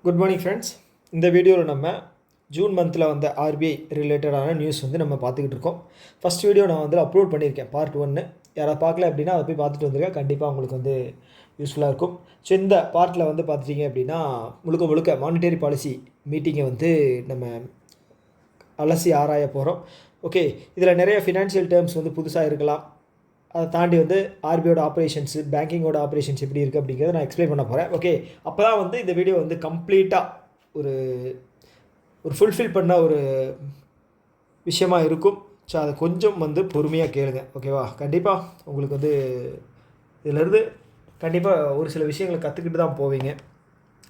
Good morning friends. இந்த வீடியோவில் நம்ம ஜூன் மந்தில் வந்த ஆர்பிஐ ரிலேட்டடான நியூஸ் நம்ம பார்த்துக்கிட்டு இருக்கோம். ஃபஸ்ட் வீடியோ நான் அப்லோட் பண்ணியிருக்கேன், பார்ட் 1. யாராவது பார்க்கல அப்படின்னா அதை போய் பார்த்துட்டு வந்துருக்கேன். கண்டிப்பாக உங்களுக்கு யூஸ்ஃபுல்லாக இருக்கும். ஸோ இந்த பார்ட்டில் பார்த்துட்டிங்க அப்படின்னா முழுக்க மானிட்டரி பாலிசி மீட்டிங்கை நம்ம அலசி ஆராய போகிறோம். ஓகே, இதில் நிறைய ஃபினான்ஷியல் டேர்ம்ஸ் புதுசாக இருக்கலாம். அதை தாண்டி ஆர்பிஐயோட ஆப்ரேஷன்ஸு, பேங்கிங்கோட ஆப்ரேஷன்ஸ் எப்படி இருக்குது அப்படிங்கிறத நான் எக்ஸ்பிளைன் பண்ண போகிறேன். ஓகே, அப்போ தான் இந்த வீடியோ கம்ப்ளீட்டாக ஒரு ஃபுல்ஃபில் பண்ண ஒரு விஷயமாக இருக்கும். ஸோ அதை கொஞ்சம் பொறுமையாக கேளுங்க. ஓகேவா? கண்டிப்பாக உங்களுக்கு இதிலேருந்து கண்டிப்பாக ஒரு சில விஷயங்களை கற்றுக்கிட்டு தான் போவீங்க.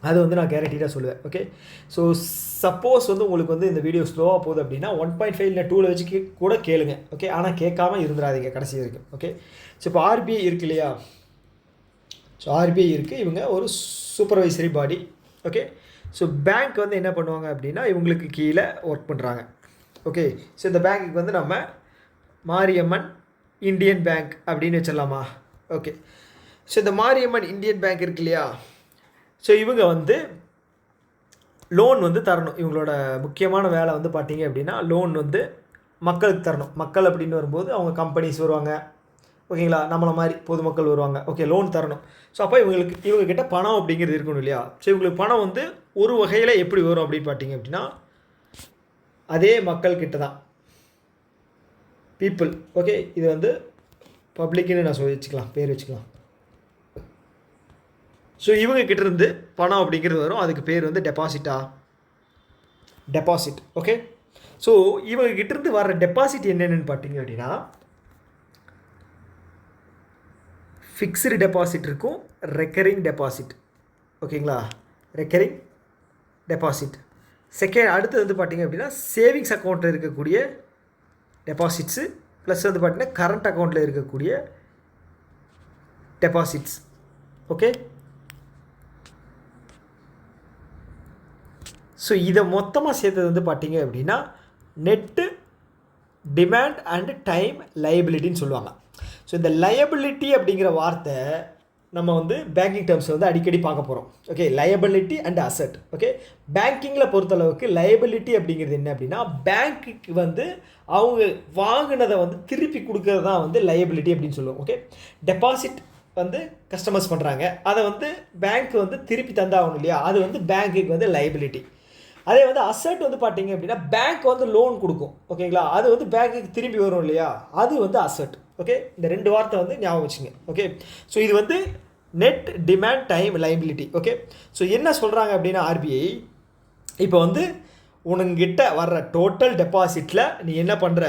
அது நான் கேரண்டியாக சொல்லுவேன். ஓகே, ஸோ சப்போஸ் உங்களுக்கு இந்த வீடியோ ஸ்லோவாக போகுது அப்படின்னா 1.5 இல்லை 2 வச்சு கூட கேளுங்க. ஓகே, ஆனால் கேட்காம இருந்துடாதீங்க கடைசி வரைக்கும். ஓகே, ஸோ இப்போ ஆர்பிஐ இருக்கு இல்லையா? ஸோ ஆர்பிஐ இருக்குது, இவங்க ஒரு சூப்பர்வைசரி பாடி. ஓகே, ஸோ பேங்க் என்ன பண்ணுவாங்க அப்படின்னா இவங்களுக்கு கீழே ஒர்க் பண்ணுறாங்க. ஓகே, ஸோ இந்த பேங்க்குக்கு நம்ம மாரியம்மன் இந்தியன் பேங்க் அப்படின்னு வச்சிடலாமா? ஓகே, ஸோ இந்த மாரியம்மன் இந்தியன் பேங்க் இருக்கு இல்லையா? ஸோ இவங்க லோன் தரணும். இவங்களோட முக்கியமான வேலை பார்த்தீங்க அப்படின்னா லோன் மக்களுக்கு தரணும். மக்கள் அப்படின்னு வரும்போது அவங்க கம்பெனிஸ் வருவாங்க, ஓகேங்களா? நம்மளை மாதிரி பொதுமக்கள் வருவாங்க. ஓகே, லோன் தரணும். ஸோ அப்போ இவங்கக்கிட்ட பணம் அப்படிங்கிறது இருக்கணும் இல்லையா? ஸோ இவங்களுக்கு பணம் ஒரு வகையில் எப்படி வரும் அப்படின்னு பார்த்தீங்க அப்படின்னா அதே மக்கள்கிட்ட தான், பீப்புள். ஓகே, இது பப்ளிக்னு நான் வச்சுக்கலாம், பேர் வச்சுக்கலாம். ஸோ இவங்க கிட்டேருந்து பணம் அப்படிங்கிறது வரும். அதுக்கு பேர் டெபாசிட். ஓகே, ஸோ இவங்க கிட்டேருந்து வர்ற டெபாசிட் என்னென்னு பார்த்தீங்க அப்படின்னா ஃபிக்ஸ்டு டெபாசிட் இருக்கும், ரெக்கரிங் டெபாசிட். ஓகேங்களா? Recurring deposit. செகண்ட் அடுத்து பார்த்தீங்க அப்படின்னா சேவிங்ஸ் அக்கௌண்ட்டில் இருக்கக்கூடிய டெபாசிட்ஸு ப்ளஸ் பார்த்தீங்கன்னா கரண்ட் அக்கௌண்ட்டில் இருக்கக்கூடிய டெபாசிட்ஸ். ஓகே, ஸோ இதை மொத்தமாக சேர்த்தது பார்த்தீங்க அப்படின்னா நெட்டு டிமாண்ட் அண்டு டைம் லைபிலிட்டின்னு சொல்லுவாங்க. ஸோ இந்த லயபிலிட்டி அப்படிங்கிற வார்த்தை நம்ம பேங்கிங் டேர்ம்ஸ் அடிக்கடி பார்க்க போகிறோம். Okay, liability and asset. Okay, பேங்கிங்கில் பொறுத்தளவுக்கு லயபிலிட்டி அப்படிங்கிறது என்ன அப்படின்னா பேங்க்குக்கு அவங்க வாங்கினதை திருப்பி கொடுக்கறது தான் லயபிலிட்டி அப்படின்னு சொல்லுவோம். ஓகே, டெபாசிட் கஸ்டமர்ஸ் பண்ணுறாங்க, அதை பேங்க் திருப்பி தந்தாகணும் இல்லையா? அது பேங்க்குக்கு லயபிலிட்டி. அதே அசட் பார்த்தீங்க அப்படின்னா பேங்க் லோன் கொடுக்கும், ஓகேங்களா? அது பேங்க்குக்கு திரும்பி வரும் இல்லையா? அது அசட். ஓகே, இந்த 2 வார்த்தை ஞாபகம் வச்சுங்க. ஓகே, ஸோ இது net demand time liability. Okay, so என்ன சொல்கிறாங்க அப்படின்னா ஆர்பிஐ இப்போ உனங்கிட்ட வர்ற டோட்டல் டெபாசிட்டில் நீ என்ன பண்ணுற,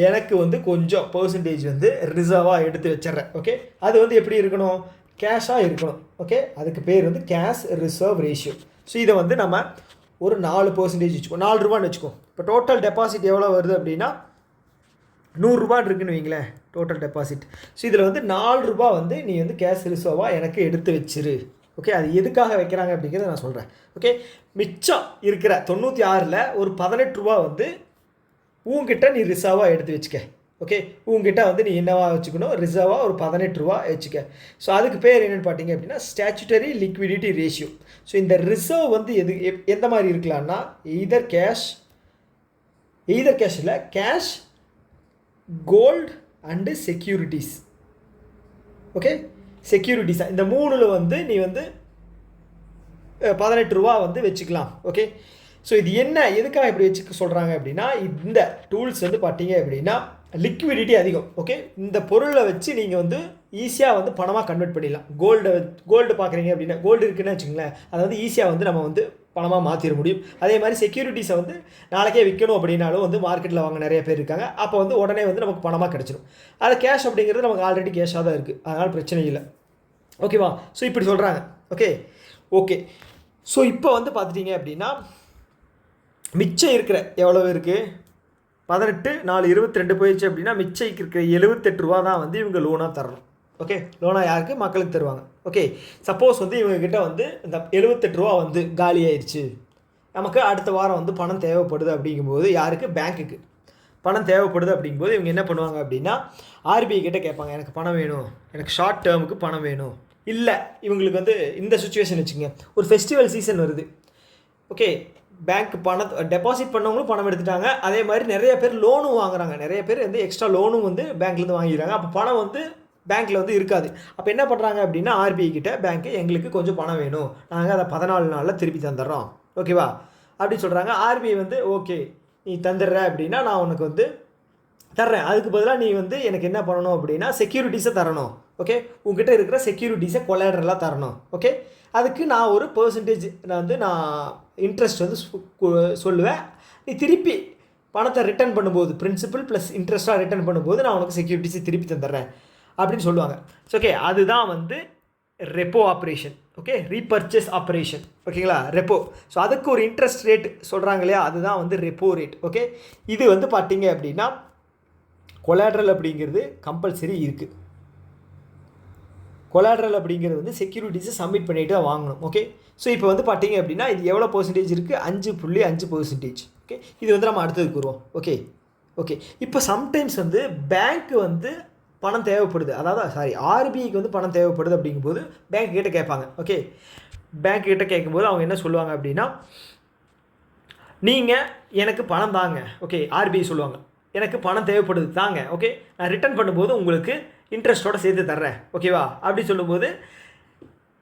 எனக்கு கொஞ்சம் பர்சன்டேஜ் ரிசர்வாக எடுத்து வச்சிட்றேன். ஓகே, அது எப்படி இருக்கணும்? கேஷாக இருக்கணும். ஓகே, அதுக்கு பேர் கேஷ் ரிசர்வ் ரேஷியோ. ஸோ இதை நம்ம ஒரு 4% வச்சுக்கோ, 4 ரூபான்னு வச்சுக்கோ. இப்போ டோட்டல் டெபாசிட் எவ்வளோ வருது அப்படின்னா 100 ரூபான்னு இருக்குன்னு வைங்களேன் டோட்டல் டெபாசிட். ஸோ இதில் 4 ரூபா நீ கேஷ் ரிசர்வாக எனக்கு எடுத்து வச்சிரு. ஓகே, அது எதுக்காக வைக்கிறாங்க அப்படிங்கிறத நான் சொல்கிறேன். ஓகே, மிச்சம் இருக்கிற 96ல் ஒரு 18 ரூபா உங்ககிட்ட நீ ரிசர்வாக எடுத்து வச்சுக்க. ஓகே, உங்ககிட்ட நீ என்னவா வச்சுக்கணும்? ரிசர்வாக ஒரு 18 ரூபா வச்சுக்க. ஸோ அதுக்கு பேர் என்னென்னு பார்த்தீங்க அப்படின்னா ஸ்டாச்சுட்டரி லிக்விடிட்டி ரேஷியோ. ஸோ இந்த ரிசர்வ் எந்த மாதிரி இருக்கலாம்னா எய்தர் கேஷில் cash, gold and securities. Okay, securities இந்த 3ல் நீ 18 ரூபா வச்சுக்கலாம். ஓகே, ஸோ இது எதுக்காக இப்படி வச்சுக்க சொல்கிறாங்க அப்படின்னா இந்த டூல்ஸ் பார்த்தீங்க அப்படின்னா லிக்விடிட்டி அதிகம். ஓகே, இந்த பொருளை வச்சு நீங்கள் ஈஸியாக பணமாக கன்வெர்ட் பண்ணிடலாம். கோல்டு பார்க்குறீங்க அப்படின்னா கோல்டு இருக்குன்னு வச்சுங்களேன், அதை ஈஸியாக நம்ம பணமாக மாற்றிட முடியும். அதே மாதிரி செக்யூரிட்டிஸை நாளைக்கே விற்கணும் அப்படின்னாலும் மார்க்கெட்டில் வாங்க நிறைய பேர் இருக்காங்க. அப்போ உடனே நமக்கு பணமாக கிடச்சிடும். அது கேஷ் அப்படிங்கிறது நமக்கு ஆல்ரெடி கேஷாக தான் இருக்குது, அதனால் பிரச்சனை இல்லை. ஓகேவா? ஸோ இப்படி சொல்கிறாங்க. ஓகே, ஸோ இப்போ பார்த்துட்டிங்க அப்படின்னா மிச்சம் இருக்கிற எவ்வளவு இருக்குது? 18 4 22 போயிடுச்சு அப்படின்னா மிச்சம் இருக்கிற 78 ரூபா தான் இவங்க லோனாக தரணும். ஓகே, லோனாக யாருக்கு? மக்களுக்கு தருவாங்க. ஓகே, சப்போஸ் இவங்ககிட்ட இந்த 78 ரூபா காலி ஆயிடுச்சு, நமக்கு அடுத்த வாரம் பணம் தேவைப்படுது அப்படிங்கும்போது யாருக்கு? பேங்க்குக்கு பணம் தேவைப்படுது அப்படிங்கும்போது இவங்க என்ன பண்ணுவாங்க அப்படின்னா ஆர்பிஐ கிட்ட கேட்பாங்க, எனக்கு பணம் வேணும், எனக்கு ஷார்ட் டேர்முக்கு பணம் வேணும். இல்லை இவங்களுக்கு இந்த சுச்சுவேஷன் வச்சுங்க, ஒரு ஃபெஸ்டிவல் சீசன் வருது, ஓகே, பேங்க் பணத்தை டெபாசிட் பண்ணவங்களும் பணம் எடுத்துட்டாங்க. அதே மாதிரி நிறைய பேர் லோனும் வாங்குறாங்க. நிறைய பேர் வந்து எக்ஸ்ட்ரா லோனும் வந்து பேங்க்லேருந்து வாங்கிடுறாங்க. அப்போ பணம் வந்து பேங்க்கில் வந்து இருக்காது. அப்போ என்ன பண்ணுறாங்க அப்படின்னா, ஆர்பிஐ கிட்ட பேங்க்கு எங்களுக்கு கொஞ்சம் பணம் வேணும், நாங்கள் அதை 14 நாளில் திருப்பி தந்துடுறோம், ஓகேவா அப்படின்னு சொல்கிறாங்க. ஆர்பிஐ வந்து ஓகே நீ தந்துடுற அப்படின்னா நான் உனக்கு வந்து தர்றேன், அதுக்கு பதிலாக நீ வந்து எனக்கு என்ன பண்ணணும் அப்படின்னா செக்யூரிட்டிஸை தரணும். ஓகே, உங்ககிட்ட இருக்கிற செக்யூரிட்டிஸை கொலாட்ரலாக தரணும். ஓகே, அதுக்கு நான் ஒரு பெர்சன்டேஜ் நான் இன்ட்ரெஸ்ட் வந்து சொல்லுவேன். நீ திருப்பி பணத்தை ரிட்டர்ன் பண்ணும்போது பிரின்சிபல் ப்ளஸ் இன்ட்ரெஸ்ட்டாக ரிட்டர்ன் பண்ணும்போது நான் உனக்கு செக்யூரிட்டிஸை திருப்பி தந்துடுறேன் அப்படின்னு சொல்லுவாங்க. ஓகே, அதுதான் வந்து repo operation. Okay, repurchase operation. ஓகேங்களா, ரெப்போ. ஸோ அதுக்கு ஒரு இன்ட்ரெஸ்ட் ரேட் சொல்கிறாங்க இல்லையா, அதுதான் வந்து ரெப்போ ரேட். ஓகே, இது வந்து பார்த்தீங்க அப்படின்னா கொலாட்ரல் அப்படிங்கிறது கம்பல்சரி இருக்குது. கொலாட்ரல் அப்படிங்கிறது வந்து செக்யூரிட்டிஸை சப்மிட் பண்ணிவிட்டு தான் வாங்கணும். ஓகே, ஸோ இப்போ வந்து பார்த்தீங்க அப்படின்னா இது எவ்வளோ பர்சன்டேஜ் இருக்குது, 5.5%. ஓகே, இது வந்து நம்ம அடுத்ததுக்கு வருவோம். ஓகே ஓகே இப்போ சம்டைம்ஸ் வந்து பேங்க் வந்து பணம் தேவைப்படுது, அதாவது ஆர்பிஐக்கு வந்து பணம் தேவைப்படுது அப்படிங்கும்போது பேங்க் கிட்ட கேட்பாங்க. ஓகே, பேங்க் கிட்ட கேட்கும்போது அவங்க என்ன சொல்லுவாங்க அப்படின்னா, நீங்கள் எனக்கு பணம் தாங்க. ஓகே, ஆர்பிஐ சொல்லுவாங்க எனக்கு பணம் தேவைப்படுது தாங்க. ஓகே, நான் ரிட்டர்ன் பண்ணும்போது உங்களுக்கு இன்ட்ரெஸ்ட்டோடு சேர்த்து தர்றேன், ஓகேவா அப்படி சொல்லும்போது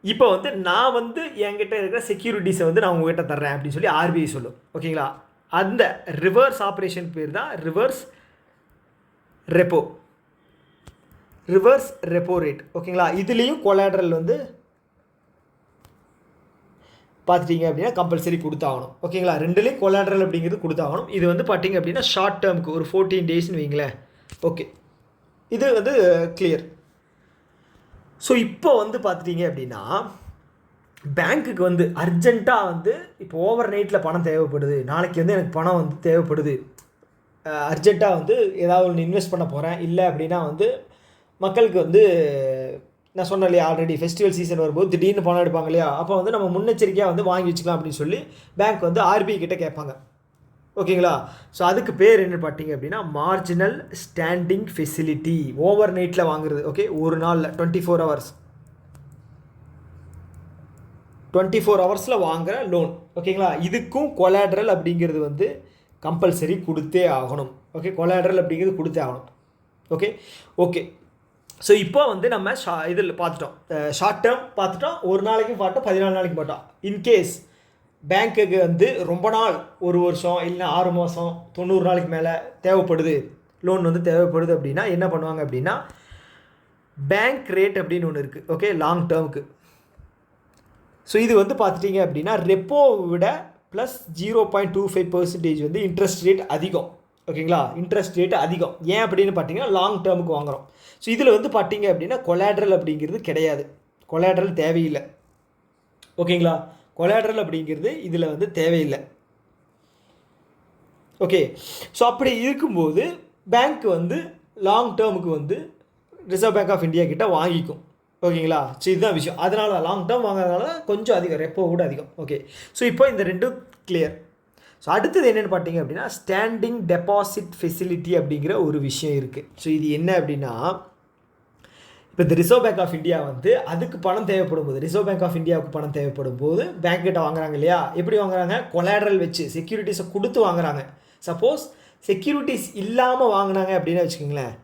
இப்போ வந்து நான் வந்து என்கிட்ட இருக்கிற செக்யூரிட்டிஸை வந்து நான் உங்ககிட்ட தர்றேன் அப்படின்னு சொல்லி ஆர்பிஐ சொல்லும். ஓகேங்களா, அந்த ரிவர்ஸ் ஆப்ரேஷன் பேர் தான் reverse repo, reverse repo rate. ஓகேங்களா, இதுலேயும் கொலாட்ரல் வந்து பார்த்துட்டிங்க அப்படின்னா கம்பல்சரி கொடுத்தாகணும். ஓகேங்களா, ரெண்டுலேயும் கொலாட்ரல் அப்படிங்கிறது கொடுத்தாகணும். இது வந்து பார்த்தீங்க அப்படின்னா ஷார்ட் டேர்முக்கு ஒரு 14 டேஸ்ன்னு வைங்களேன். ஓகே, இது வந்து கிளியர். ஸோ இப்போ வந்து பார்த்துட்டிங்க அப்படின்னா பேங்க்குக்கு வந்து அர்ஜெண்ட்டாக வந்து இப்போ ஓவர் நைட்டில் பணம் தேவைப்படுது, நாளைக்கு வந்து எனக்கு பணம் வந்து தேவைப்படுது, அர்ஜெண்ட்டாக வந்து ஏதாவது ஒன்று இன்வெஸ்ட் பண்ண போகிறேன், இல்லை அப்படின்னா வந்து மக்களுக்கு வந்து நான் சொன்னேன் இல்லையா ஆல்ரெடி ஃபெஸ்டிவல் சீசன் வரும்போது திடீர்னு பணம் எடுப்பாங்க இல்லையா, அப்போ வந்து நம்ம முன்னெச்சரிக்கையாக வந்து வாங்கி வச்சுக்கலாம் அப்படின்னு சொல்லி பேங்க் வந்து ஆர்பிஐ கிட்ட கேட்பாங்க. ஓகேங்களா, ஸோ அதுக்கு பேர் என்ன பார்த்தீங்க அப்படின்னா மார்ஜினல் ஸ்டாண்டிங் ஃபெசிலிட்டி. ஓவர் நைட்டில் வாங்குறது. ஓகே, ஒரு நாளில் 24 ஹவர்ஸ் 24 ஹவர்ஸில் வாங்குகிற லோன். ஓகேங்களா, இதுக்கும் கொலாட்ரல் அப்படிங்கிறது வந்து கம்பல்சரி கொடுத்தே ஆகணும். ஓகே, கொலாட்ரல் அப்படிங்கிறது கொடுத்தே ஆகணும். ஓகே ஓகே ஸோ இப்போ வந்து நம்ம இதில் பார்த்துட்டோம், ஷார்ட் டேர்ம் பார்த்துட்டோம், ஒரு நாளைக்கும் பார்த்தோம், 14 நாளைக்கு பார்த்தோம். இன்கேஸ் பேங்க்குக்கு வந்து ரொம்ப நாள், ஒரு வருஷம் இல்லைன்னா 6 மாதம் 90 நாளைக்கு மேலே தேவைப்படுது, லோன் வந்து தேவைப்படுது அப்படின்னா என்ன பண்ணுவாங்க அப்படின்னா பேங்க் ரேட் அப்படின்னு ஒன்று இருக்குது. Okay, long டேர்முக்கு. ஸோ இது வந்து பார்த்துட்டிங்க அப்படின்னா ரெப்போவை விட ப்ளஸ் 0.25% வந்து இன்ட்ரெஸ்ட் ரேட் அதிகம். ஓகேங்களா, இன்ட்ரெஸ்ட் ரேட் அதிகம். ஏன் அப்படின்னு பார்த்தீங்கன்னா லாங் டேர்முக்கு வாங்குகிறோம். ஸோ இதில் வந்து பார்த்தீங்க அப்படின்னா கொலாட்ரல் அப்படிங்கிறது கிடையாது, கொலாட்ரல் தேவையில்லை. ஓகேங்களா, கொலாட்ரல் அப்படிங்கிறது இதில் வந்து தேவையில்லை. ஓகே, ஸோ அப்படி இருக்கும்போது பேங்க் வந்து லாங் டேர்முக்கு வந்து ரிசர்வ் பேங்க் ஆஃப் இந்தியா கிட்ட வாங்கிக்கும். ஓகேங்களா, ஸோ இதுதான் விஷயம். அதனால் லாங் டேர்ம் வாங்குறதுனால கொஞ்சம் அதிகம், ரெப்போ கூட அதிகம். ஓகே, ஸோ இப்போ இந்த ரெண்டும் கிளியர். ஸோ அடுத்தது என்னென்னு பார்த்தீங்க அப்படின்னா ஸ்டாண்டிங் டெபாசிட் ஃபெசிலிட்டி அப்படிங்கிற ஒரு விஷயம் இருக்குது. ஸோ இது என்ன அப்படின்னா இப்போ இந்த ரிசர்வ் பேங்க் ஆஃப் இந்தியா வந்து அதுக்கு பணம் தேவைப்படும் போது, ரிசர்வ் பேங்க் ஆஃப் இந்தியாவுக்கு பணம் தேவைப்படும் போது பேங்க் கிட்ட வாங்குறாங்க இல்லையா, எப்படி வாங்குறாங்க, கொலாட்ரல் வச்சு செக்யூரிட்டிஸை கொடுத்து வாங்குறாங்க. சப்போஸ் செக்யூரிட்டிஸ் இல்லாமல் வாங்கினாங்க அப்படின்னு வச்சுக்கோங்களேன்.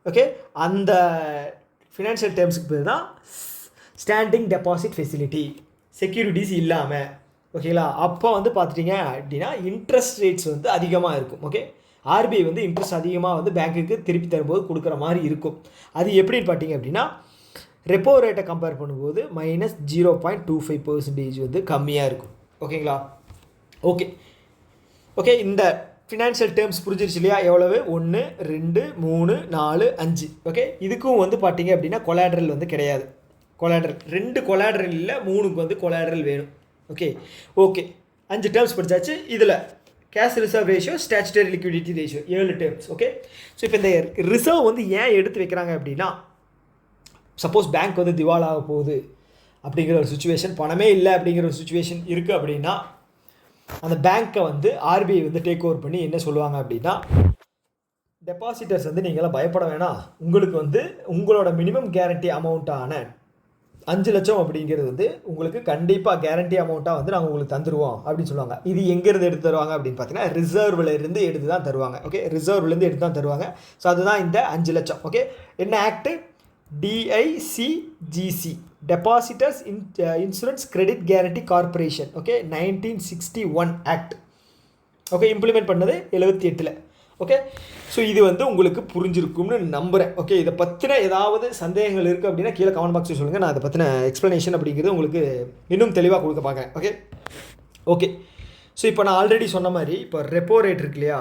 ஓகே, அந்த ஃபினான்ஷியல் டேர்ம்ஸுக்கு பேர் தான் ஸ்டாண்டிங் டெபாசிட் ஃபெசிலிட்டி, செக்யூரிட்டிஸ் இல்லாமல். ஓகேங்களா, அப்போ வந்து பார்த்துட்டிங்க அப்படின்னா இன்ட்ரெஸ்ட் ரேட்ஸ் வந்து அதிகமாக இருக்கும். ஓகே, ஆர்பிஐ வந்து இன்ட்ரெஸ்ட் அதிகமாக வந்து பேங்க்குக்கு திருப்பி தரும்போது கொடுக்குற மாதிரி இருக்கும். அது எப்படின்னு பார்த்தீங்க அப்படின்னா ரெப்போ ரேட்டை கம்பேர் பண்ணும்போது -0.25% வந்து கம்மியாக இருக்கும். ஓகேங்களா, ஓகே ஓகே இந்த ஃபினான்ஷியல் டேர்ம்ஸ் புரிஞ்சிருச்சு இல்லையா, எவ்வளவு 1 2 3 4 5. ஓகே, இதுக்கும் வந்து பார்த்தீங்க அப்படின்னா கொலாட்ரல் வந்து கிடையாது. கொலாட்ரல் 2 கொலாட்ரல் இல்லை, 3க்கு வந்து கொலாட்ரல் வேணும். ஓகே ஓகே 5 டேர்ம்ஸ் படித்தாச்சு. இதில் cash reserve ratio, statutory liquidity ratio 7 terms. Okay, so இப்போ இந்த ரிசர்வ் வந்து ஏன் எடுத்து வைக்கிறாங்க அப்படின்னா சப்போஸ் பேங்க் வந்து திவால் ஆக போகுது அப்படிங்கிற ஒரு சுச்சுவேஷன், பணமே இல்லை அப்படிங்கிற ஒரு சுச்சுவேஷன் இருக்குது அப்படின்னா அந்த பேங்க்கை வந்து ஆர்பிஐ வந்து டேக் ஓவர் பண்ணி என்ன சொல்லுவாங்க அப்படின்னா டெபாசிட்டர்ஸ் வந்து நீங்களாம் பயப்பட வேணாம், உங்களுக்கு வந்து உங்களோட மினிமம் கேரண்டி அமௌண்ட்டான 5 லட்சம் அப்படிங்கிறது வந்து உங்களுக்கு கண்டிப்பாக கேரண்டி அமௌண்ட்டாக வந்து நாங்கள் உங்களுக்கு தந்துடுவோம் அப்படின்னு சொல்லுவாங்க. இது எங்கேருந்து எடுத்து தருவாங்க அப்படின்னு பார்த்தீங்கன்னா ரிசர்வ்லேருந்து எடுத்து தான் தருவாங்க. ஓகே, ரிசர்வ்லேருந்து எடுத்து தான் தருவாங்க. ஸோ அதுதான் இந்த 5 லட்சம். ஓகே, என்ன act? DICGC, depositors insurance credit guarantee corporation. Okay, 1961 act. Okay, implement பண்ணது 78ல். ஓகே, ஸோ இது வந்து உங்களுக்கு புரிஞ்சிருக்கும்னு நம்புகிறேன். ஓகே, இதை பற்றின ஏதாவது சந்தேகங்கள் இருக்குது அப்படின்னா கீழே கமெண்ட் பாக்ஸில் சொல்லுங்கள். நான் அதை பற்றின எக்ஸ்ப்ளனேஷன் அப்படிங்கிறது உங்களுக்கு இன்னும் தெளிவாக கொடுக்க பார்க்குறேன். ஓகே ஓகே ஸோ இப்போ நான் ஆல்ரெடி சொன்ன மாதிரி இப்போ ரெப்போ ரேட் இருக்கு இல்லையா,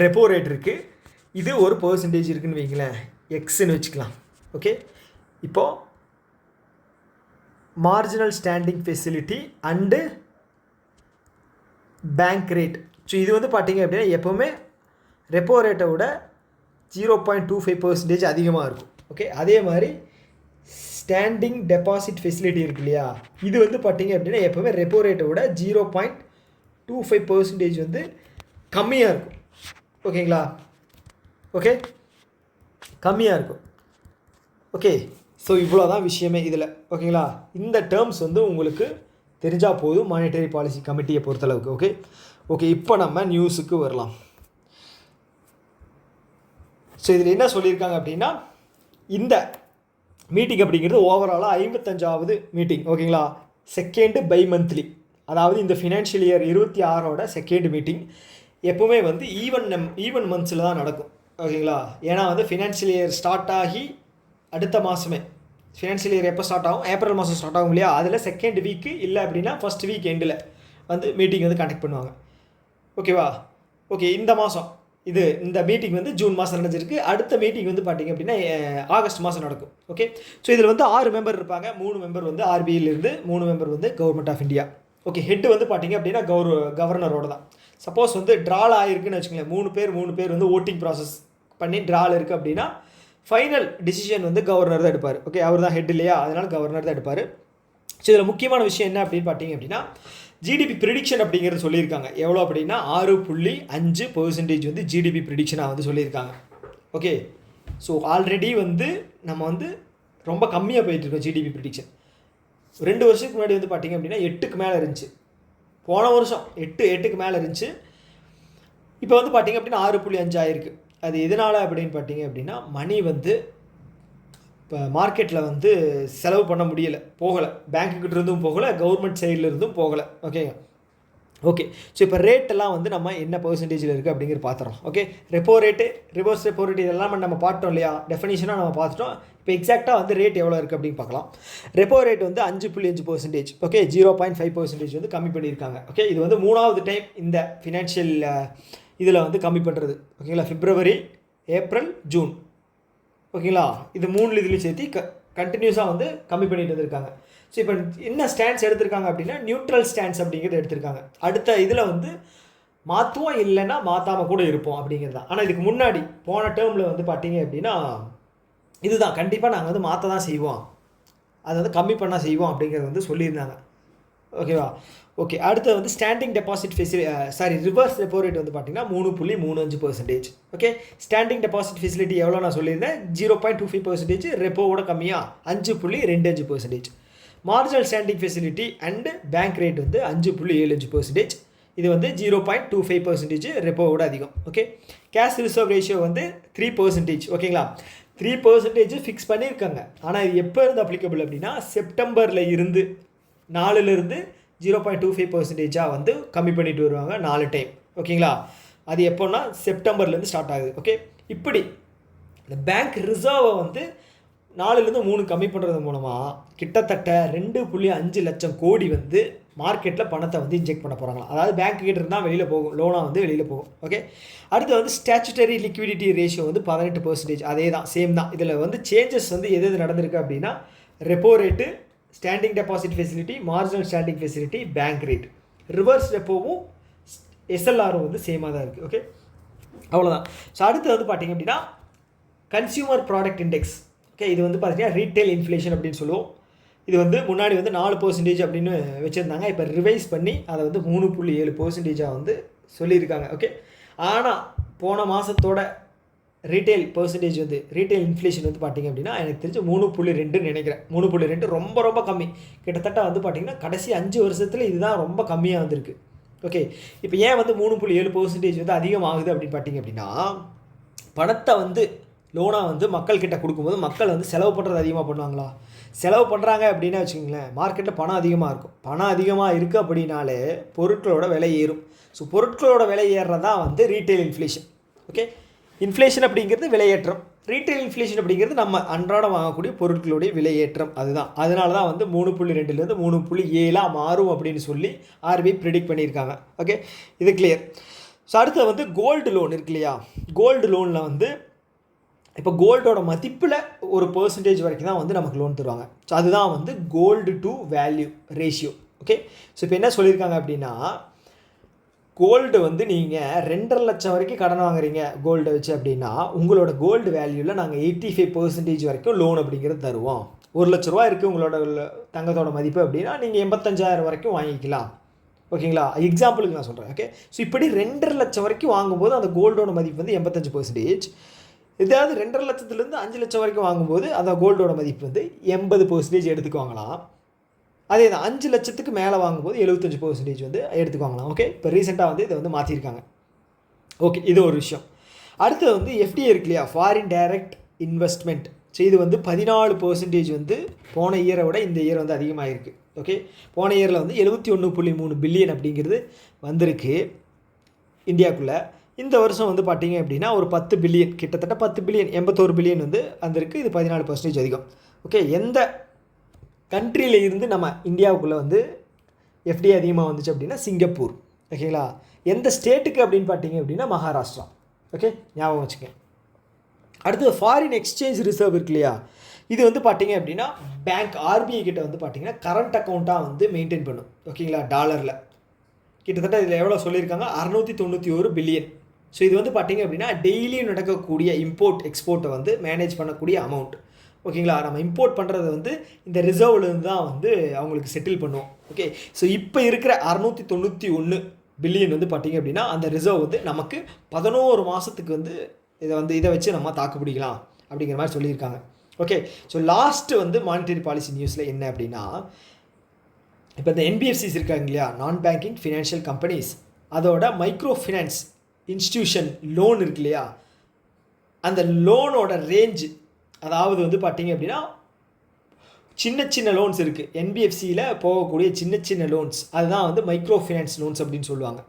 ரெப்போ ரேட் இருக்குது. இது ஒரு பெர்சன்டேஜ் இருக்குதுன்னு வைங்களேன், எக்ஸ்ன்னு வச்சுக்கலாம். ஓகே, இப்போது marginal standing facility and bank rate. So இது வந்து பார்த்திங்க அப்படின்னா எப்போவுமே ரெப்போ ரேட்டை விட 0.25% அதிகமாக இருக்கும். ஓகே, அதே மாதிரி ஸ்டாண்டிங் டெபாசிட் ஃபெசிலிட்டி இருக்கு இல்லையா, இது வந்து பார்த்திங்க அப்படின்னா எப்போவுமே ரெப்போ ரேட்டை விட 0.25% வந்து கம்மியாக இருக்கும். ஓகேங்களா? ஓகே, கம்மியாக இருக்கும். ஓகே, ஸோ இவ்வளோ தான் விஷயமே இதில். ஓகேங்களா? இந்த டேர்ம்ஸ் வந்து உங்களுக்கு தெரிஞ்சால் போதும் மானிட்டரி பாலிசி கமிட்டியை பொறுத்தளவுக்கு. ஓகே ஓகே இப்போ நம்ம நியூஸுக்கு வரலாம். ஸோ இதில் என்ன சொல்லியிருக்காங்க அப்படின்னா, இந்த மீட்டிங் அப்படிங்கிறது ஓவராலாக 55வது மீட்டிங். ஓகேங்களா? செகண்டு பை மந்த்லி, அதாவது இந்த ஃபினான்ஷியல் இயர் 26ஓட செகண்ட் மீட்டிங் எப்போவுமே வந்து ஈவன் மந்த்ஸில் தான் நடக்கும். ஓகேங்களா? ஏன்னா வந்து ஃபினான்ஷியல் இயர் ஸ்டார்ட் ஆகி அடுத்த மாதமே, ஃபினான்ஷியல் இயர் எப்போ ஸ்டார்ட் ஆகும்? ஏப்ரல் மாதம் ஸ்டார்ட் ஆகும் இல்லையா, அதில் செகண்ட் வீக்கு இல்லை அப்படின்னா ஃபஸ்ட் வீக் எண்டில் வந்து மீட்டிங் வந்து கண்டக்ட் பண்ணுவாங்க. ஓகேவா? ஓகே, இந்த மாதம் இந்த மீட்டிங் வந்து ஜூன் மாதம் நடந்துருக்கு. அடுத்த மீட்டிங் வந்து பார்த்திங்க அப்படின்னா ஆகஸ்ட் மாதம் நடக்கும். ஓகே, ஸோ இதில் வந்து 6 மெம்பர் இருப்பாங்க. 3 மெம்பர் வந்து ஆர்பிஐலேருந்து, 3 மெம்பர் வந்து government of India. Okay, head வந்து பார்த்திங்க அப்படின்னா கவர்னரோட தான். சப்போஸ் வந்து ட்ரால் ஆகிருக்குன்னு வச்சுக்கோங்களேன், 3 பேர் வந்து ஓட்டிங் ப்ராசஸ் பண்ணி ட்ரால் இருக்குது அப்படின்னா ஃபைனல் டிசிஷன் வந்து கவர்னர் தான் எடுப்பார். ஓகே, அவர் தான் ஹெட் இல்லையா, அதனால் கவர்னர் தான் எடுப்பார். ஸோ இதில் முக்கியமான விஷயம் என்ன அப்படின்னு பார்த்தீங்க அப்படின்னா, ஜிடிபி ப்ரிடிக்ஷன் அப்படிங்கிறது சொல்லியிருக்காங்க. எவ்வளோ அப்படின்னா 6.5% வந்து ஜிடிபி ப்ரிடிக்ஷனாக வந்து சொல்லியிருக்காங்க. ஓகே, ஸோ ஆல்ரெடி வந்து நம்ம வந்து ரொம்ப கம்மியாக போயிட்டுருக்கோம் ஜிடிபி ப்ரிடிக்ஷன். 2 வருஷத்துக்கு முன்னாடி வந்து பார்த்திங்க அப்படின்னா 8க்கு மேலே இருந்துச்சு. போன வருஷம் 8க்கு மேலே இருந்துச்சு. இப்போ வந்து பார்த்திங்க அப்படின்னா 6.5 ஆயிருக்கு. அது எதனால் அப்படின்னு பார்த்தீங்க அப்படின்னா, மணி வந்து இப்போ மார்க்கெட்டில் வந்து செலவு பண்ண முடியலை, போகலை, பேங்க்குக்கிட்ட இருந்தும் போகலை, கவர்மெண்ட் சைடில் இருந்தும் போகலை. ஓகேங்க, ஓகே. ஸோ இப்போ ரேட்டெல்லாம் வந்து நம்ம என்ன பெர்சன்டேஜில் இருக்குது அப்படிங்கிற பார்த்துறோம். Okay, repo rate, reverse repo rate இதெல்லாம் நம்ம பார்த்தோம் இல்லையா, டெஃபினிஷனாக நம்ம பார்த்துட்டோம். இப்போ எக்ஸாக்டாக வந்து ரேட் எவ்வளோ இருக்குது அப்படின்னு பார்க்கலாம். ரெப்போ ரேட் வந்து 5.5%. ஓகே, 0.5% வந்து கம்மி பண்ணியிருக்காங்க. ஓகே, இது வந்து 3வது டைம் இந்த ஃபினான்ஷியல் இதில் வந்து கம்மி பண்ணுறது. ஓகேங்களா? பிப்ரவரி, ஏப்ரல், ஜூன். ஓகேங்களா? இது 3 இதுலையும் சேர்த்து கண்டினியூஸாக வந்து கம்மி பண்ணிட்டு வந்திருக்காங்க. ஸோ இப்போ என்ன ஸ்டாண்ட்ஸ் எடுத்திருக்காங்க அப்படின்னா, நியூட்ரல் ஸ்டாண்ட்ஸ் அப்படிங்கிறது எடுத்திருக்காங்க. அடுத்த இதில் வந்து மாற்றுவோம், இல்லைன்னா மாற்றாமல் கூட இருப்போம் அப்படிங்கிறது தான். ஆனால் இதுக்கு முன்னாடி போன டேர்மில் வந்து பார்த்தீங்க அப்படின்னா இதுதான், கண்டிப்பாக நாங்கள் வந்து மாற்ற தான் செய்வோம், அதை வந்து கம்மி பண்ணால் செய்வோம் அப்படிங்கிறது வந்து சொல்லியிருந்தாங்க. ஓகேவா? ஓகே, அடுத்து வந்து standing deposit reverse repo rate வந்து பார்த்தீங்கன்னா 3.35%. ஓகே, ஸ்டாண்டிங் டெபாசிட் ஃபெசிலிட்டி எவ்வளோ நான் சொல்லியிருந்தேன், 0.25%. ரெப்போவோட கம்மியாக 5.25%. Marginal standing facility and bank rate வந்து 5.75%. இது வந்து 0.25%, ரெப்போவோட அதிகம். ஓகே, கேஷ் ரிசர்வ் ரேஷியோ வந்து 3%. ஓகேங்களா? 3% ஃபிக்ஸ் பண்ணியிருக்காங்க. ஆனால் இது எப்போ இருந்து அப்ளிகபிள் அப்படின்னா, செப்டம்பரில் இருந்து 4லேருந்து 0.25% வந்து கம்மி பண்ணிட்டு வருவாங்க 4 டைம். ஓகேங்களா? அது எப்போன்னா செப்டம்பர்லேருந்து ஸ்டார்ட் ஆகுது. ஓகே, இப்படி இந்த பேங்க் ரிசர்வை வந்து 4லேருந்து 3 கம்மி பண்ணுறது மூலமாக கிட்டத்தட்ட 2.5 லட்சம் கோடி வந்து மார்க்கெட்டில் பணத்தை வந்து இன்ஜெக்ட் பண்ண போகிறாங்களா. அதாவது பேங்க் கிட்ட இருந்தால் வெளியில் போகும், லோனாக வந்து வெளியில் போகும். ஓகே, அடுத்து வந்து ஸ்டாச்சுட்டரி லிக்விடிட்டி ரேஷியோ வந்து 18%. அதே தான், சேம் தான். இதில் வந்து சேஞ்சஸ் வந்து எது நடந்திருக்கு அப்படின்னா, repo rate, standing deposit facility, marginal standing facility, bank rate, reverse ரெப்போவும் எஸ்எல்ஆரும் வந்து சேமாக தான் இருக்குது. ஓகே, அவ்வளோதான். ஸோ அடுத்து வந்து பார்த்திங்க அப்படின்னா கன்சியூமர் ப்ராடக்ட் இண்டெக்ஸ். ஓகே, இது வந்து பார்த்திங்கன்னா ரீட்டைல் இன்ஃப்ளேஷன் அப்படின்னு சொல்லுவோம். இது வந்து முன்னாடி வந்து 4% அப்படின்னு வச்சுருந்தாங்க. இப்போ ரிவைஸ் பண்ணி அதை வந்து 3.7% வந்து சொல்லியிருக்காங்க. ஓகே, ஆனால் போன மாதத்தோட ரீட்டைல் பெர்சன்டேஜ் வந்து ரீட்டைல் இன்ஃப்ளேஷன் வந்து பார்த்திங்க அப்படின்னா எனக்கு தெரிஞ்சு 3.2 நினைக்கிறேன். 3.2 ரொம்ப ரொம்ப கம்மி. கிட்டத்தட்ட வந்து பார்த்திங்கன்னா கடைசி 5 வருஷத்தில் இதுதான் ரொம்ப கம்மியாக வந்திருக்கு. ஓகே, இப்போ ஏன் வந்து 3.7% வந்து அதிகமாகுது அப்படின்னு பார்த்திங்க அப்படின்னா, பணத்தை வந்து லோனாக வந்து மக்கள்கிட்ட கொடுக்கும்போது மக்கள் வந்து செலவு பண்ணுறது அதிகமாக பண்ணுவாங்களா? செலவு பண்ணுறாங்க அப்படின்னா வச்சுக்கோங்களேன், மார்க்கெட்டில் பணம் அதிகமாக இருக்கும். பணம் அதிகமாக இருக்குது அப்படின்னாலே பொருட்களோட விலை ஏறும். ஸோ பொருட்களோட விலை ஏறுறதான் வந்து ரீட்டைல் இன்ஃப்ளேஷன். ஓகே, இன்ஃப்ளேஷன் அப்படிங்கிறது விலையேற்றம், ரீட்டைல் இன்ஃப்ளேஷன் அப்படிங்கிறது நம்ம அன்றாடம் வாங்கக்கூடிய பொருட்களுடைய விலையேற்றம். அதுதான், அதனால தான் வந்து 3.2லேருந்து 3.7 மாறும் அப்படின்னு சொல்லி ஆர்பிஐ ப்ரிடிக்ட் பண்ணியிருக்காங்க. ஓகே, இது கிளியர். ஸோ அடுத்து வந்து கோல்டு லோன் இருக்கு இல்லையா? கோல்டு லோனில் வந்து இப்போ கோல்டோட மதிப்பில் ஒரு பெர்சன்டேஜ் வரைக்கும் தான் வந்து நமக்கு லோன் தருவாங்க. ஸோ அதுதான் வந்து gold to value ratio. Okay, so இப்போ என்ன சொல்லியிருக்காங்க அப்படின்னா, கோல்டு வந்து நீங்கள் 2.5 லட்சம் வரைக்கும் கடன் வாங்குறீங்க கோல்டை வச்சு அப்படின்னா, உங்களோட கோல்டு வேல்யூவில் நாங்கள் 85% வரைக்கும் லோன் அப்படிங்கிறது தருவோம். 1 லட்ச ரூபா இருக்குது உங்களோட தங்கத்தோட மதிப்பு அப்படின்னா நீங்கள் 85,000 வரைக்கும் வாங்கிக்கலாம். ஓகேங்களா, எக்ஸாம்பிளுக்கு நான் சொல்கிறேன். ஓகே, ஸோ இப்படி 2.5 லட்சம் வரைக்கும் வாங்கும்போது அந்த கோல்டோட மதிப்பு வந்து 85%. இதாவது 2.5 லட்சத்துலேருந்து 5 லட்சம் வரைக்கும் வாங்கும்போது அந்த கோல்டோட மதிப்பு வந்து 80% எடுத்துக்குவாங்களாம். அதே தான் 5 லட்சத்துக்கு மேலே வாங்கும்போது 75% வந்து எடுத்துக்குவாங்களாம். ஓகே, இப்போ ரீசெண்டாக வந்து இதை வந்து மாற்றிருக்காங்க. ஓகே, இது ஒரு விஷயம். அடுத்தது வந்து எஃப்டிஐ இருக்கு இல்லையா, ஃபாரின் டைரக்ட் இன்வெஸ்ட்மெண்ட். ஸோ இது வந்து 14% வந்து போன இயரை விட இந்த இயர் வந்து அதிகமாக இருக்குது. ஓகே, போன இயரில் வந்து 71.3 பில்லியன் அப்படிங்கிறது வந்திருக்கு இந்தியாவுக்குள்ளே. இந்த வருஷம் வந்து பார்த்திங்க அப்படின்னா ஒரு 10 பில்லியன், கிட்டத்தட்ட 10 பில்லியன் 81 பில்லியன் வந்து வந்திருக்கு. இது 14% அதிகம். ஓகே, எந்த கண்ட்ரியில் இருந்து நம்ம இந்தியாவுக்குள்ளே வந்து எஃப்டிஐ அதிகமாக வந்துச்சு அப்படின்னா சிங்கப்பூர். ஓகேங்களா, எந்த ஸ்டேட்டுக்கு அப்படின்னு பார்த்தீங்க அப்படின்னா மகாராஷ்டிரா. ஓகே, ஞாபகம் வச்சுக்கேன். அடுத்தது ஃபாரின் எக்ஸ்சேஞ்ச் ரிசர்வ் இருக்கு இல்லையா, இது வந்து பார்த்திங்க அப்படின்னா பேங்க் ஆர்பிஐ கிட்ட வந்து பார்த்திங்கன்னா கரண்ட் அக்கௌண்ட்டாக வந்து மெயின்டைன் பண்ணும். ஓகேங்களா, டாலரில் கிட்டத்தட்ட இதில் எவ்வளோ சொல்லியிருக்காங்க, 691 பில்லியன். ஸோ இது வந்து பார்த்திங்க அப்படின்னா டெய்லியும் நடக்கக்கூடிய இம்போர்ட் எக்ஸ்போர்ட்டை வந்து மேனேஜ் பண்ணக்கூடிய அமௌண்ட். ஓகேங்களா, நம்ம இம்போர்ட் பண்ணுறது வந்து இந்த ரிசர்வ்லேருந்து தான் வந்து அவங்களுக்கு செட்டில் பண்ணுவோம். ஓகே, ஸோ இப்போ இருக்கிற 691 பில்லியன் வந்து பார்த்திங்க அப்படின்னா அந்த ரிசர்வ் வந்து நமக்கு 11 மாதத்துக்கு வந்து இதை வச்சு நம்ம தாக்கு பிடிக்கலாம் அப்படிங்கிற மாதிரி சொல்லியிருக்காங்க. ஓகே, ஸோ லாஸ்ட்டு வந்து மானிட்டரி பாலிசி நியூஸில் என்ன அப்படின்னா, இப்போ இந்த என்பிஎஃப்சிஸ் இருக்காங்க இல்லையா, நான் பேங்கிங் ஃபினான்ஷியல் கம்பெனிஸ், அதோட மைக்ரோ ஃபினான்ஸ் இன்ஸ்டிடியூஷன் லோன் இருக்கு இல்லையா, அந்த லோனோட ரேஞ்சு, அதாவது வந்து பார்த்திங்க அப்படின்னா சின்ன சின்ன லோன்ஸ் இருக்குது என்பிஎஃப்சியில் போகக்கூடிய சின்ன சின்ன லோன்ஸ், அதுதான் வந்து மைக்ரோ ஃபினான்ஸ் லோன்ஸ் அப்படின்னு சொல்லுவாங்க.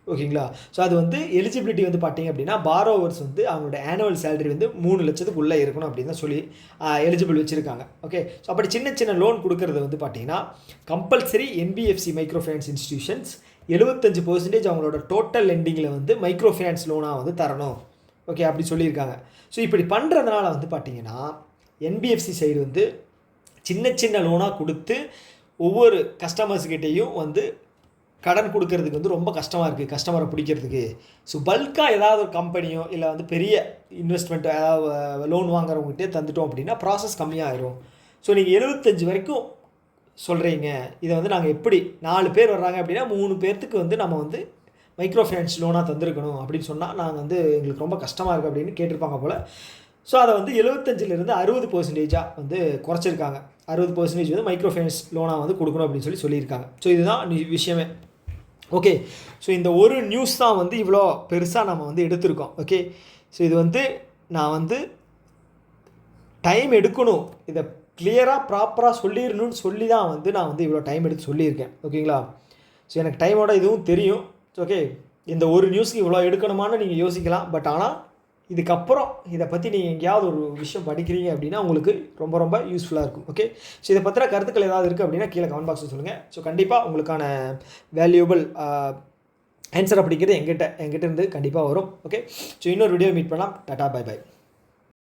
ஓகேங்களா, ஸோ அது வந்து எலிஜிபிலிட்டி வந்து பார்த்திங்க அப்படின்னா பாரோவர்ஸ் வந்து அவங்களோட ஆனுவல் சேலரி வந்து 3 லட்சத்துக்குள்ளே இருக்கணும் அப்படின்னு தான் சொல்லி எலிஜிபிள் வச்சுருக்காங்க. ஓகே, ஸோ அப்படி சின்ன சின்ன லோன் கொடுக்கறது வந்து பார்த்திங்கன்னா compulsory NBFC micro finance institutions 75% அவங்களோட டோட்டல் லெண்டிங்கில் வந்து மைக்ரோ ஃபினான்ஸ் லோனாக வந்து தரணும். ஓகே, அப்படி சொல்லியிருக்காங்க. ஸோ இப்படி பண்ணுறதுனால வந்து பார்த்திங்கன்னா என்பிஎஃப்சி சைடு வந்து சின்ன சின்ன லோனாக கொடுத்து ஒவ்வொரு கஸ்டமர்ஸ்கிட்டையும் வந்து கடன் கொடுக்கறதுக்கு வந்து ரொம்ப கஷ்டமாக இருக்குது கஸ்டமரை பிடிக்கிறதுக்கு. ஸோ பல்காக ஏதாவது ஒரு கம்பெனியோ இல்லை வந்து பெரிய இன்வெஸ்ட்மெண்ட் ஏதாவது லோன் வாங்குறவங்ககிட்டே தந்துட்டோம் அப்படின்னா ப்ராசஸ் கம்மியாகிடும். ஸோ நீங்கள் 75 வரைக்கும் சொல்கிறீங்க, இதை வந்து நாங்கள் எப்படி 4 பேர் வர்றாங்க அப்படின்னா 3 பேர்த்துக்கு வந்து நம்ம வந்து மைக்ரோ ஃபைனான்ஸ் லோனாக தந்திருக்கணும் அப்படின்னு சொன்னால் நாங்கள் வந்து எங்களுக்கு ரொம்ப கஷ்டமாக இருக்குது அப்படின்னு கேட்டிருப்பாங்க போல். ஸோ அதை வந்து 75% 60% வந்து குறைச்சிருக்காங்க. 60% வந்து மைக்ரோ ஃபைனான்ஸ் லோனாக வந்து கொடுக்கணும் அப்படின்னு சொல்லியிருக்காங்க. ஸோ இதுதான் விஷயமே. ஓகே, ஸோ இந்த ஒரு நியூஸ் தான் வந்து இவ்வளோ பெருசாக நம்ம வந்து எடுத்திருக்கோம். ஓகே, ஸோ இது வந்து நான் வந்து டைம் எடுக்கணும், இதை கிளியராக ப்ராப்பராக சொல்லிடணும்னு சொல்லி தான் வந்து நான் வந்து இவ்வளோ டைம் எடுத்து சொல்லியிருக்கேன். ஓகேங்களா, ஸோ எனக்கு டைமோட இதுவும் தெரியும். ஓகே, இந்த ஒரு நியூஸ்க்கு இவ்வளோ எடுக்கணுமான்னு நீங்கள் யோசிக்கலாம். பட் ஆனால் இதுக்கப்புறம் இதை பற்றி நீங்கள் எங்கேயாவது ஒரு விஷயம் படிக்கிறீங்க அப்படின்னா உங்களுக்கு ரொம்ப ரொம்ப யூஸ்ஃபுல்லாக இருக்கும். ஓகே, ஸோ இதை பற்றின கருத்துக்கள் ஏதாவது இருக்குது அப்படின்னா கீழே கமெண்ட் பாக்ஸில் சொல்லுங்கள். ஸோ கண்டிப்பாக உங்களுக்கான வேல்யூபிள் ஆன்சர் அப்படிங்கிறது எங்கிட்ட இருந்து கண்டிப்பாக வரும். ஓகே, ஸோ இன்னொரு வீடியோ மீட் பண்ணலாம். Tata, bye by.